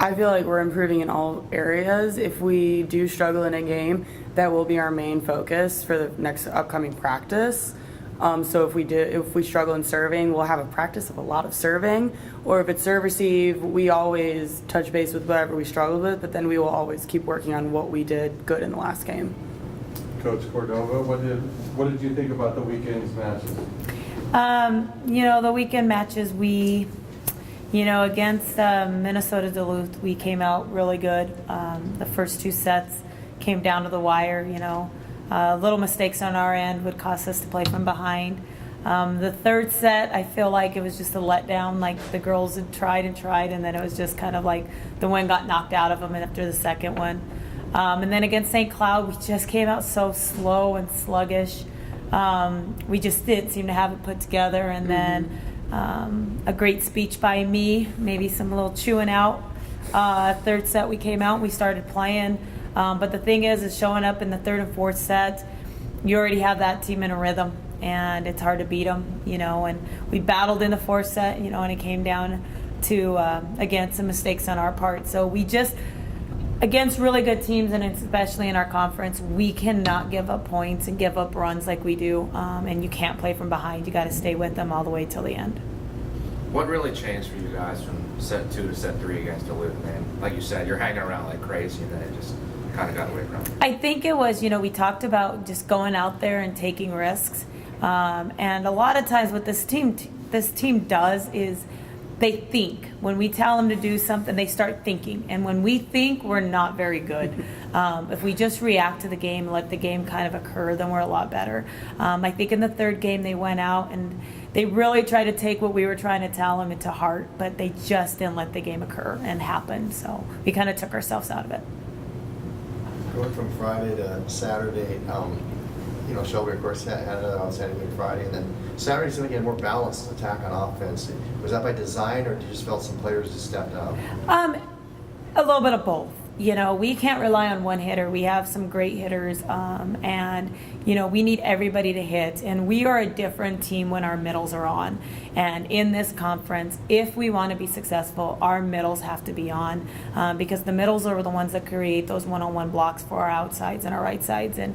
I feel like we're improving in all areas. If we do struggle in a game, that will be our main focus for the next upcoming practice. So if we struggle in serving, we'll have a practice of a lot of serving. Or if it's serve receive, we always touch base with whatever we struggled with, but then we will always keep working on what we did good in the last game. Coach Cordova, what did you think about the weekend's matches? The weekend matches, against Minnesota Duluth, we came out really good. The first two sets came down to the wire, little mistakes on our end would cost us to play from behind. The third set, I feel like it was just a letdown. Like the girls had tried, and then it was just kind of like the wind got knocked out of them after the second one. And then against St. Cloud, we just came out so slow and sluggish. We just didn't seem to have it put together. And then a great speech by me, maybe some little chewing out. Third set, we came out and we started playing. But the thing is showing up in the third and fourth set, you already have that team in a rhythm, and it's hard to beat them, and we battled in the fourth set, and it came down to, again, some mistakes on our part. So we just, against really good teams, and especially in our conference, we cannot give up points and give up runs like we do, and you can't play from behind. You got to stay with them all the way till the end. What really changed for you guys from set 2 to set 3 against Duluth? Man, like you said, you're hanging around like crazy, and then it just kind of got away from you. I think it was, we talked about just going out there and taking risks, and a lot of times what this team does is they think. When we tell them to do something, they start thinking. And when we think, we're not very good. If we just react to the game, let the game kind of occur, then we're a lot better. I think in the third game, they went out and they really tried to take what we were trying to tell them into heart, but they just didn't let the game occur and happen. So we kind of took ourselves out of it. Going from Friday to Saturday, Shelby, of course, had another outstanding game Friday, and then Saturday's going to get a more balanced attack on offense. Was that by design, or did you just felt some players just stepped up? A little bit of both. We can't rely on one hitter. We have some great hitters, and we need everybody to hit. And we are a different team when our middles are on. And in this conference, if we want to be successful, our middles have to be on, because the middles are the ones that create those one-on-one blocks for our outsides and our right sides. And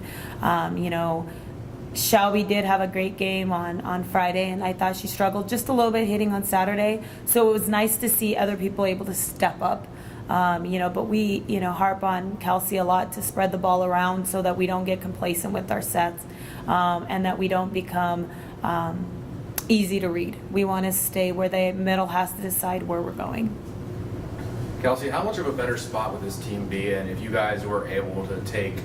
Shelby did have a great game on Friday, and I thought she struggled just a little bit hitting on Saturday. So it was nice to see other people able to step up. But we, harp on Kelsey a lot to spread the ball around so that we don't get complacent with our sets, and that we don't become easy to read. We want to stay where the middle has to decide where we're going. Kelsey, how much of a better spot would this team be in if you guys were able to take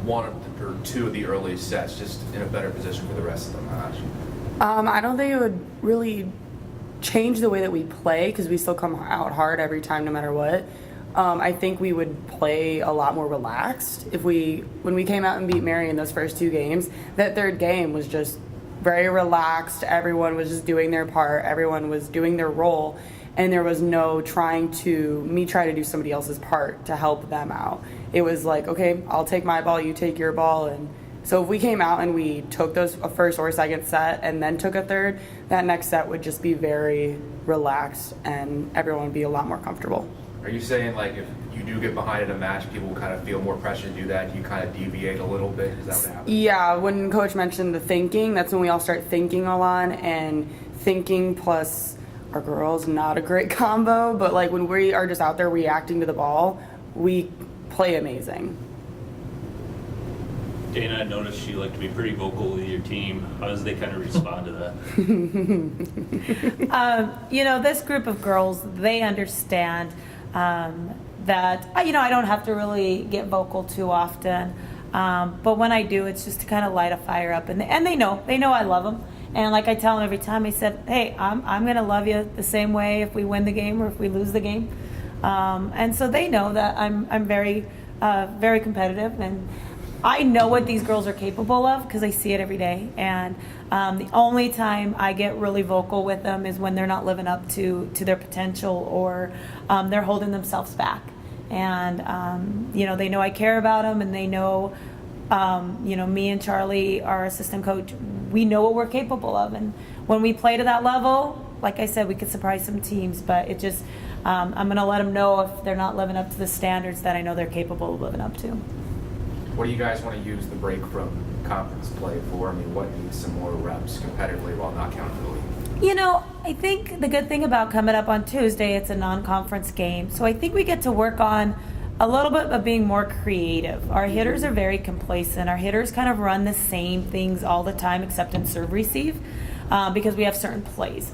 one or two of the early sets just in a better position for the rest of the match? I don't think it would really change the way that we play, because we still come out hard every time no matter what. I think we would play a lot more relaxed when we came out and beat Mary in those first two games. That third game was just very relaxed. Everyone was just doing their part. Everyone was doing their role, and there was no try to do somebody else's part to help them out. It was like, okay, I'll take my ball, you take your ball. And so if we came out and we took a first or second set and then took a third, that next set would just be very relaxed and everyone would be a lot more comfortable. Are you saying, like, if you do get behind in a match, people kind of feel more pressure to do that? You kind of deviate a little bit? Is that what happens? Yeah, when Coach mentioned the thinking, that's when we all start thinking a lot, and thinking plus our girls, not a great combo, but like when we are just out there reacting to the ball, we play amazing. Dana, I noticed you like to be pretty vocal with your team. How does they kind of respond to that? This group of girls, they understand that, I don't have to really get vocal too often. But when I do, it's just to kind of light a fire up. And they know I love them. And like I tell them every time, I said, hey, I'm going to love you the same way if we win the game or if we lose the game. And so they know that I'm very, very competitive, and I know what these girls are capable of because I see it every day. And the only time I get really vocal with them is when they're not living up to their potential, or they're holding themselves back. And they know I care about them, and they know, me and Charlie, our assistant coach, we know what we're capable of. And when we play to that level, like I said, we could surprise some teams, but it just, I'm going to let them know if they're not living up to the standards that I know they're capable of living up to. What do you guys want to use the break from conference play for? I mean, what needs some more reps competitively while not counting for the league? You know, I think the good thing about coming up on Tuesday, it's a non-conference game. So I think we get to work on a little bit of being more creative. Our hitters are very complacent. Our hitters kind of run the same things all the time except in serve receive because we have certain plays.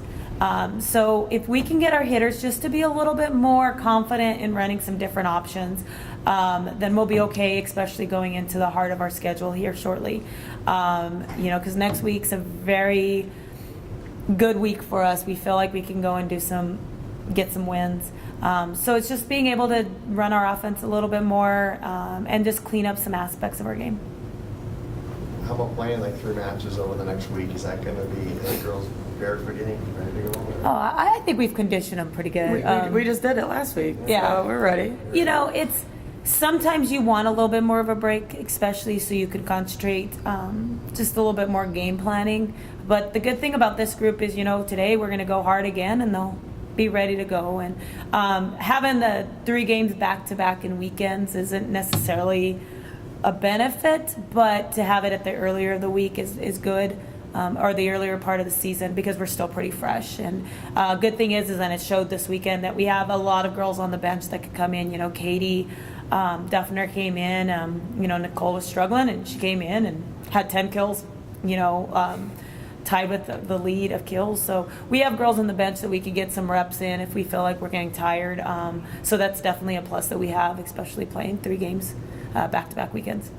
So if we can get our hitters just to be a little bit more confident in running some different options, then we'll be okay, especially going into the heart of our schedule here shortly. You know, because next week's a very good week for us. We feel like we can go and get some wins. So it's just being able to run our offense a little bit more and just clean up some aspects of our game. How about playing like 3 matches over the next week? Is that going to be the girls prepared for getting ready to go? Oh, I think we've conditioned them pretty good. We just did it last week. Yeah. So we're ready. You know, it's sometimes you want a little bit more of a break, especially so you could concentrate just a little bit more game planning. But the good thing about this group is, you know, today we're going to go hard again and they'll be ready to go. And having the 3 games back-to-back in weekends isn't necessarily a benefit, but to have it at the earlier of the week is good. Or the earlier part of the season because we're still pretty fresh. And good thing is and it showed this weekend that we have a lot of girls on the bench that could come in. You know, Katie Duffner came in. You know, Nicole was struggling and she came in and had 10 kills. You know, tied with the lead of kills. So we have girls on the bench that we could get some reps in if we feel like we're getting tired. So that's definitely a plus that we have, especially playing 3 games back-to-back weekends.